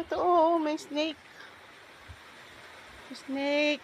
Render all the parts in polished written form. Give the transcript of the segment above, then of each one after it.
Totoo, may snake. Snake.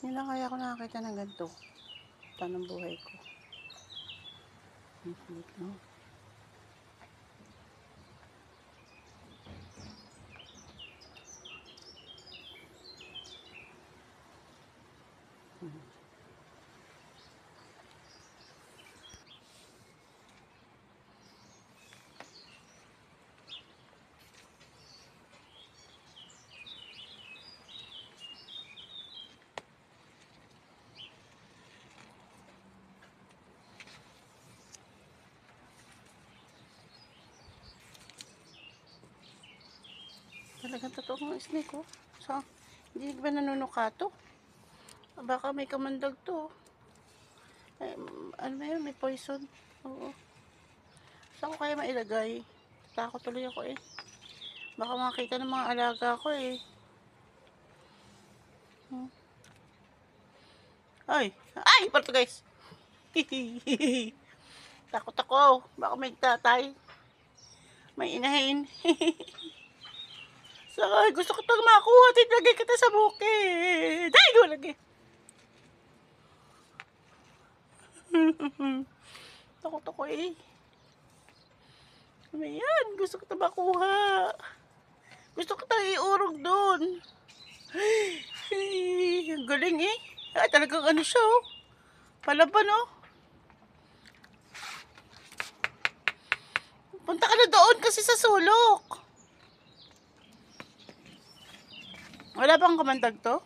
Hindi lang kaya ako nakakita ng ganito. Tanong buhay ko. Dito. Talagang totoong snake, oh. So, hindi ba nanunukato? Baka may kamandag to. Ano ba yun? May poison. Oo. Saan ko kaya mailagay? Takot tuloy ako eh. Baka makita ng mga alaga ko eh. Ay! Ay! Parto guys! Takot ako. Baka may tatay. May inahin. Saka gusto ko itong makuha. Tinagay kita sa bukid. Ay! Gulagi. Takot ako eh. Ano yan? Gusto ko itong makuha. Gusto ko itong iurog doon. Ay, ang galing eh. Ay, talagang ano siya oh. Palaban oh. Punta ka na doon kasi sa sulok. Wala bang kamandag to?